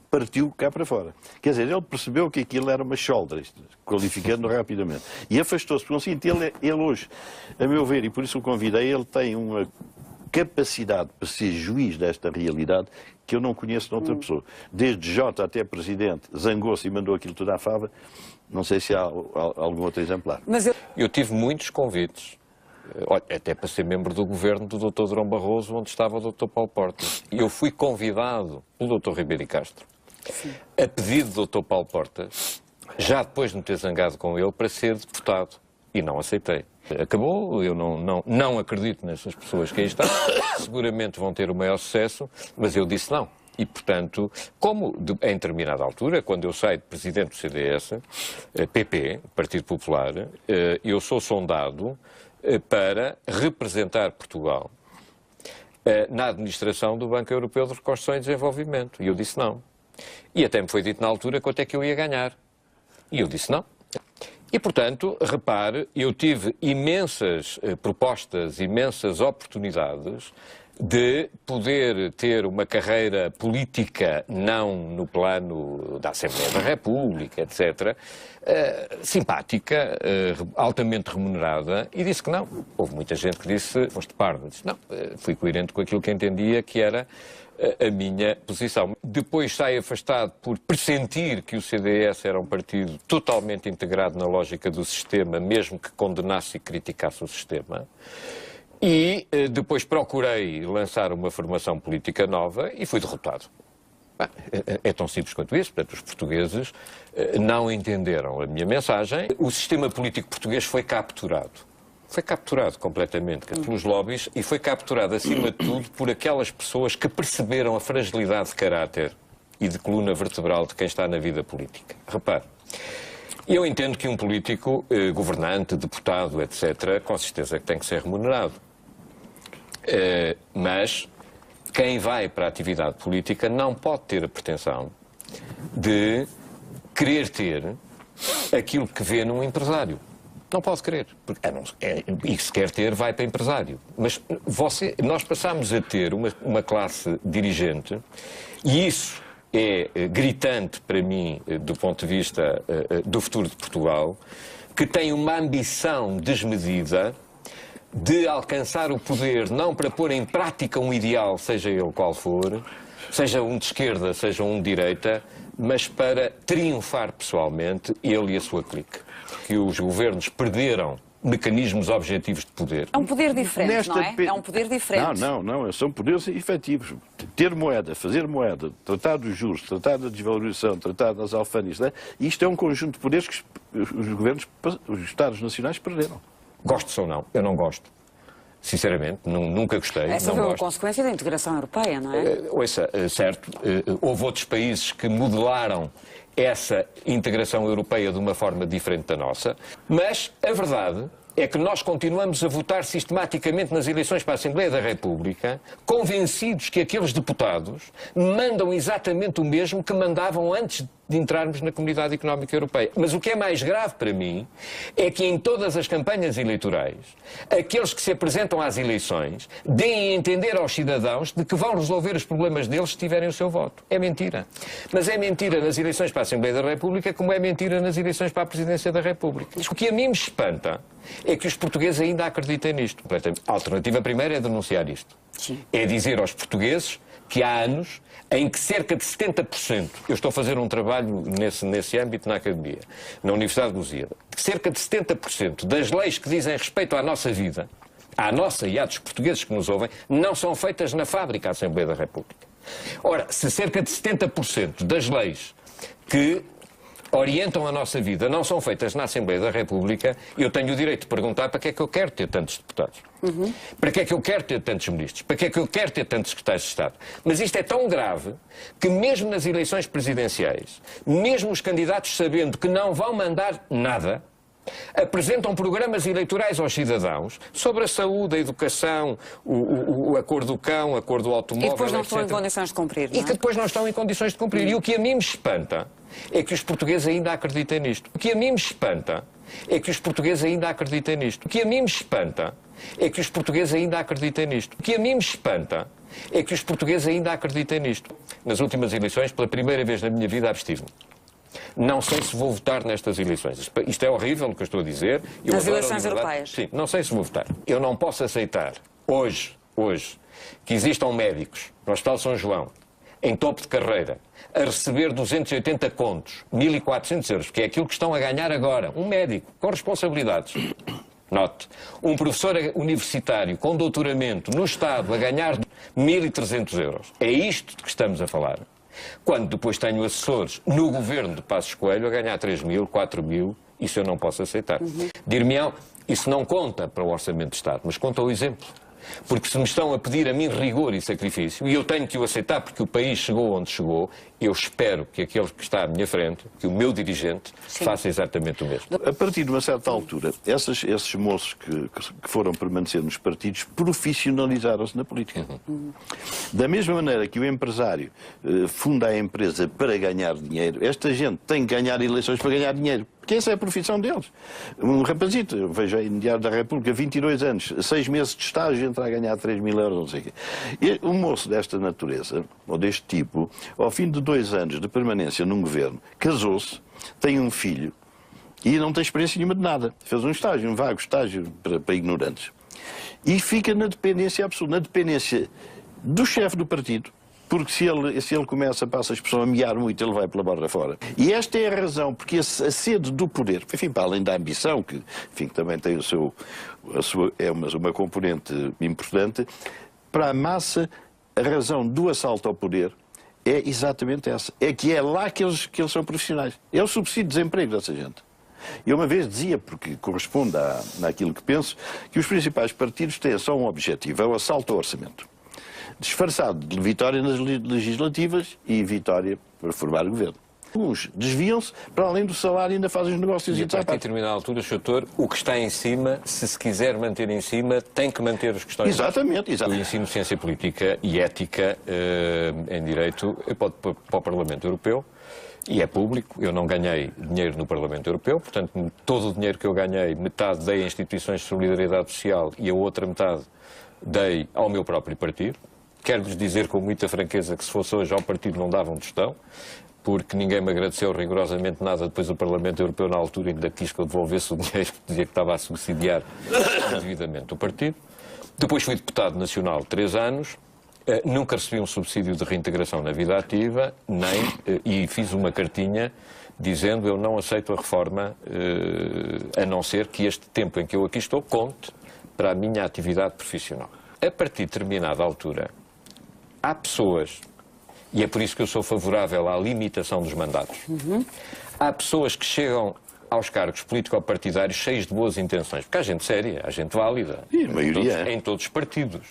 partiu cá para fora. Quer dizer, ele percebeu que aquilo era uma shoulder, qualificando rapidamente. E afastou-se. Por conseguinte, ele hoje, a meu ver, e por isso o convidei, ele tem uma capacidade para ser juiz desta realidade que eu não conheço noutra pessoa. Desde Jota até Presidente, zangou-se e mandou aquilo tudo à fava. Não sei se há algum outro exemplar. Mas eu tive muitos convites, até para ser membro do governo do Dr. Durão Barroso, onde estava o Dr. Paulo Portas. E eu fui convidado pelo Dr. Ribeiro Castro, a pedido do Dr. Paulo Portas, já depois de me ter zangado com ele, para ser deputado. E não aceitei. Acabou, eu não acredito nessas pessoas que aí estão, seguramente vão ter o maior sucesso, mas eu disse não. E, portanto, como em determinada altura, quando eu saio de presidente do CDS, PP, Partido Popular, eu sou sondado para representar Portugal na administração do Banco Europeu de Reconstrução e Desenvolvimento. E eu disse não. E até me foi dito na altura quanto é que eu ia ganhar. E eu disse não. E, portanto, repare, eu tive imensas propostas, imensas oportunidades de poder ter uma carreira política, não no plano da Assembleia da República, etc., simpática, altamente remunerada, e disse que não. Houve muita gente que disse, foste pardo. Disse não, fui coerente com aquilo que entendia que era a minha posição. Depois saí afastado por pressentir que o CDS era um partido totalmente integrado na lógica do sistema, mesmo que condenasse e criticasse o sistema. E depois procurei lançar uma formação política nova e fui derrotado. É tão simples quanto isso. Portanto, os portugueses não entenderam a minha mensagem. O sistema político português foi capturado. Foi capturado completamente pelos lobbies e foi capturado, acima de tudo, por aquelas pessoas que perceberam a fragilidade de caráter e de coluna vertebral de quem está na vida política. Repare, eu entendo que um político, governante, deputado, etc., com certeza que tem que ser remunerado. Mas quem vai para a atividade política não pode ter a pretensão de querer ter aquilo que vê num empresário. Não pode querer. Porque, e se quer ter, vai para empresário. Mas nós passamos a ter uma classe dirigente, e isso é gritante para mim, do ponto de vista do futuro de Portugal, que tem uma ambição desmedida de alcançar o poder, não para pôr em prática um ideal, seja ele qual for, seja um de esquerda, seja um de direita, mas para triunfar pessoalmente, ele e a sua clique. Que os governos perderam mecanismos objetivos de poder. É um poder diferente, não é? É um poder diferente. Não, são poderes efetivos. Ter moeda, fazer moeda, tratar dos juros, tratar da desvalorização, tratar das alfândegas, né? Isto é um conjunto de poderes que os governos, os Estados nacionais perderam. Gosto ou não? Eu não gosto. Sinceramente, nunca gostei. Essa foi uma consequência da integração europeia, não é? Ouça, certo, houve outros países que modelaram essa integração europeia de uma forma diferente da nossa, mas a verdade é que nós continuamos a votar sistematicamente nas eleições para a Assembleia da República, convencidos que aqueles deputados mandam exatamente o mesmo que mandavam antes de entrarmos na Comunidade Económica Europeia. Mas o que é mais grave para mim é que em todas as campanhas eleitorais, aqueles que se apresentam às eleições deem a entender aos cidadãos de que vão resolver os problemas deles se tiverem o seu voto. É mentira. Mas é mentira nas eleições para a Assembleia da República como é mentira nas eleições para a Presidência da República. O que a mim me espanta é que os portugueses ainda acreditem nisto. A alternativa primeira é denunciar isto. Sim. É dizer aos portugueses que há anos em que cerca de 70%, eu estou a fazer um trabalho nesse âmbito na Academia, na Universidade de Lusíada, cerca de 70% das leis que dizem respeito à nossa vida, à nossa e à dos portugueses que nos ouvem, não são feitas na fábrica da Assembleia da República. Ora, se cerca de 70% das leis que orientam a nossa vida não são feitas na Assembleia da República, eu tenho o direito de perguntar para que é que eu quero ter tantos deputados. Para que é que eu quero ter tantos ministros? Para que é que eu quero ter tantos secretários de Estado? Mas isto é tão grave que mesmo nas eleições presidenciais, mesmo os candidatos sabendo que não vão mandar nada, apresentam programas eleitorais aos cidadãos sobre a saúde, a educação, a cor do cão, a cor do automóvel, e depois não estão etc. em condições de cumprir, não é? E que depois não estão em condições de cumprir. E o que a mim me espanta é que os portugueses ainda acreditem nisto. O que a mim me espanta é que os portugueses ainda acreditem nisto. O que a mim me espanta é que os portugueses ainda acreditem nisto. O que a mim me espanta é que os portugueses ainda acreditem nisto. Nas últimas eleições, pela primeira vez na minha vida, abstive-me. Não sei se vou votar nestas eleições. Isto é horrível o que eu estou a dizer. Nas eleições europeias? Sim, não sei se vou votar. Eu não posso aceitar, hoje, que existam médicos no Hospital de São João, em topo de carreira, a receber 280 contos, 1.400 euros, que é aquilo que estão a ganhar agora. Um médico com responsabilidades. Note, um professor universitário com doutoramento no Estado a ganhar 1.300 euros. É isto de que estamos a falar. Quando depois tenho assessores no governo de Passos Coelho a ganhar 3.000, 4.000, isso eu não posso aceitar. Dir-me-ão, isso não conta para o Orçamento de Estado, mas conta o exemplo. Porque se me estão a pedir a mim rigor e sacrifício, e eu tenho que o aceitar porque o país chegou onde chegou, eu espero que aquele que está à minha frente, que o meu dirigente, faça exatamente o mesmo. A partir de uma certa altura, esses moços que foram permanecer nos partidos profissionalizaram-se na política. Da mesma maneira que o empresário funda a empresa para ganhar dinheiro, esta gente tem que ganhar eleições para ganhar dinheiro. Porque essa é a profissão deles. Um rapazito, eu vejo aí no Diário da República, 22 anos, 6 meses de estágio, entra a ganhar 3.000 euros, não sei o quê. E um moço desta natureza, ou deste tipo, ao fim de 2 anos de permanência num governo, casou-se, tem um filho e não tem experiência nenhuma de nada. Fez um estágio, um vago estágio para ignorantes. E fica na dependência absoluta, na dependência do chefe do partido. Porque se ele começa, passa a expressão, a miar muito, ele vai pela borda fora. E esta é a razão, porque a sede do poder, enfim, para além da ambição, que enfim, também tem uma componente importante, para a massa, a razão do assalto ao poder é exatamente essa. É que é lá que eles são profissionais. É o subsídio de desemprego dessa gente. Eu uma vez dizia, porque corresponde àquilo que penso, que os principais partidos têm só um objetivo, é o assalto ao orçamento. Disfarçado de vitória nas legislativas e vitória para formar o governo. Uns desviam-se, para além do salário ainda fazem os negócios e a partir de determinada altura, Sr. Doutor, o que está em cima, se quiser manter em cima, tem que manter os que estão em cima. Exatamente. Eu ensino Ciência Política e Ética em Direito para o Parlamento Europeu. E é público, eu não ganhei dinheiro no Parlamento Europeu, portanto, todo o dinheiro que eu ganhei, metade dei a instituições de solidariedade social e a outra metade dei ao meu próprio partido. Quero-lhes dizer com muita franqueza que se fosse hoje ao partido não davam tostão, porque ninguém me agradeceu rigorosamente nada depois do Parlamento Europeu na altura ainda quis que eu devolvesse o dinheiro que dizia que estava a subsidiar devidamente o partido. Depois fui deputado nacional 3 anos, nunca recebi um subsídio de reintegração na vida ativa, e fiz uma cartinha dizendo eu não aceito a reforma, a não ser que este tempo em que eu aqui estou conte para a minha atividade profissional. A partir de determinada altura, há pessoas, e é por isso que eu sou favorável à limitação dos mandatos, há pessoas que chegam aos cargos político-partidários cheios de boas intenções, porque há gente séria, há gente válida, e a maioria em todos os partidos.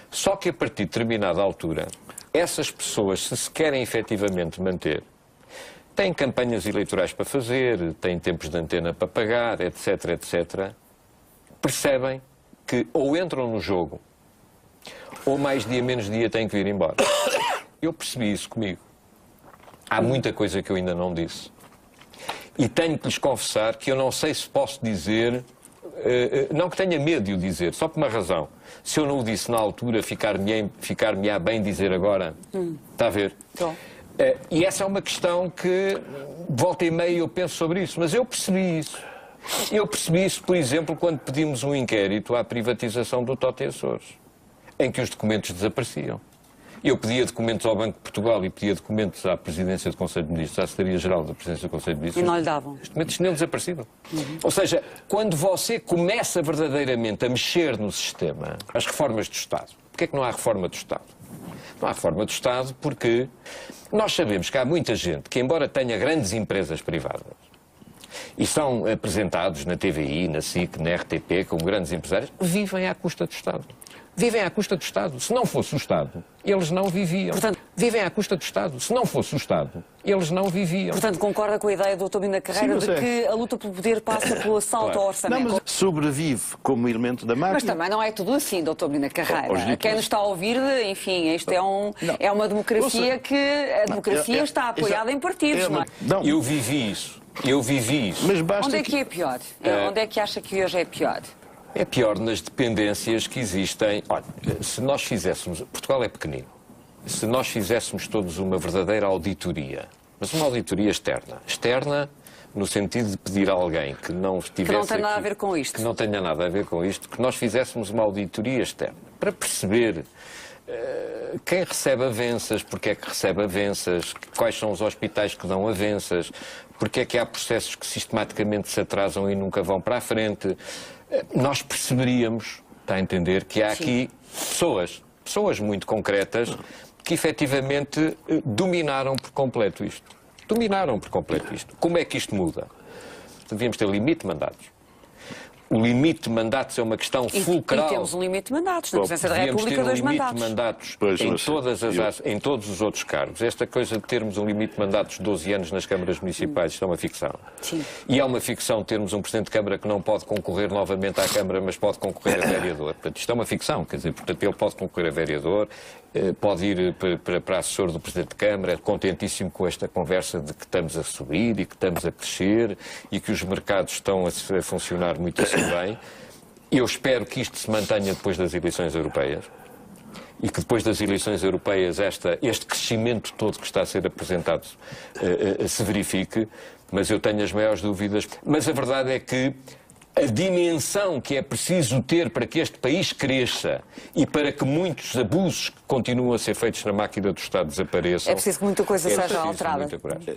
Só que a partir de determinada altura, essas pessoas, se querem efetivamente manter, têm campanhas eleitorais para fazer, têm tempos de antena para pagar, etc., etc., percebem que ou entram no jogo, ou mais dia menos dia têm que vir embora. Eu percebi isso comigo. Há muita coisa que eu ainda não disse. E tenho que lhes confessar que eu não sei se posso dizer, não que tenha medo de o dizer, só por uma razão. Se eu não o disse na altura, ficar-me-á bem dizer agora. Está a ver? E essa é uma questão que, volta e meia, eu penso sobre isso. Mas eu percebi isso. Eu percebi isso, por exemplo, quando pedimos um inquérito à privatização do Tote Açores, em que os documentos desapareciam. Eu pedia documentos ao Banco de Portugal e pedia documentos à Presidência do Conselho de Ministros, à Secretaria-Geral da Presidência do Conselho de Ministros. E não lhe davam. Os documentos tinham desaparecido. Ou seja, quando você começa verdadeiramente a mexer no sistema, as reformas do Estado. Porquê é que não há reforma do Estado? Não há reforma do Estado porque nós sabemos que há muita gente que, embora tenha grandes empresas privadas, e são apresentados na TVI, na SIC, na RTP, como grandes empresários, vivem à custa do Estado. Vivem à custa do Estado. Se não fosse o Estado, eles não viviam. Portanto, Vivem à custa do Estado. Se não fosse o Estado, eles não viviam. Portanto, concorda com a ideia do Dr. Medina Carreira Sim, de mas que a luta pelo poder passa pelo assalto Claro. ao Não, orçamento? mas sobrevive como elemento da máquina. Mas também não é tudo assim, Dr. Medina Carreira. Os líderes- Quem nos está a ouvir, enfim, isto é uma democracia que a democracia está apoiada em partidos, não é? Não, Eu vivi isso. mas basta Onde é que é pior? Onde é que acha que hoje é pior? É pior nas dependências que existem. Olha, se nós fizéssemos... Portugal é pequenino. Se nós fizéssemos todos uma verdadeira auditoria, mas uma auditoria externa. Externa no sentido de pedir a alguém que não estivesse Que não tem nada aqui, a ver com isto. que não tenha nada a ver com isto, que nós fizéssemos uma auditoria externa para perceber quem recebe avanças, porque é que recebe avanças, quais são os hospitais que dão avanças, porque é que há processos que sistematicamente se atrasam e nunca vão para a frente. Nós perceberíamos, está a entender, que há aqui pessoas muito concretas que efetivamente dominaram por completo isto. Dominaram por completo isto. Como é que isto muda? Devíamos ter limite de mandatos. O limite de mandatos é uma questão fulcral. E temos um limite de mandatos. Na presidência da Devíamos República, ter um 2 limite mandatos. de mandatos Pois, em, mas em todos os outros cargos. Esta coisa de termos um limite de mandatos de 12 anos nas câmaras municipais, isto é uma ficção. Sim. E é uma ficção termos um Presidente de Câmara que não pode concorrer novamente à Câmara, mas pode concorrer a vereador. Portanto, isto é uma ficção, quer dizer, portanto, ele pode concorrer a vereador, pode ir para assessor do Presidente de Câmara, contentíssimo com esta conversa de que estamos a subir e que estamos a crescer e que os mercados estão a funcionar muitíssimo bem. Eu espero que isto se mantenha depois das eleições europeias e que depois das eleições europeias este crescimento todo que está a ser apresentado se verifique, mas eu tenho as maiores dúvidas. Mas a verdade é que a dimensão que é preciso ter para que este país cresça e para que muitos abusos que continuam a ser feitos na máquina do Estado desapareçam... É preciso que muita coisa seja alterada. muita coragem.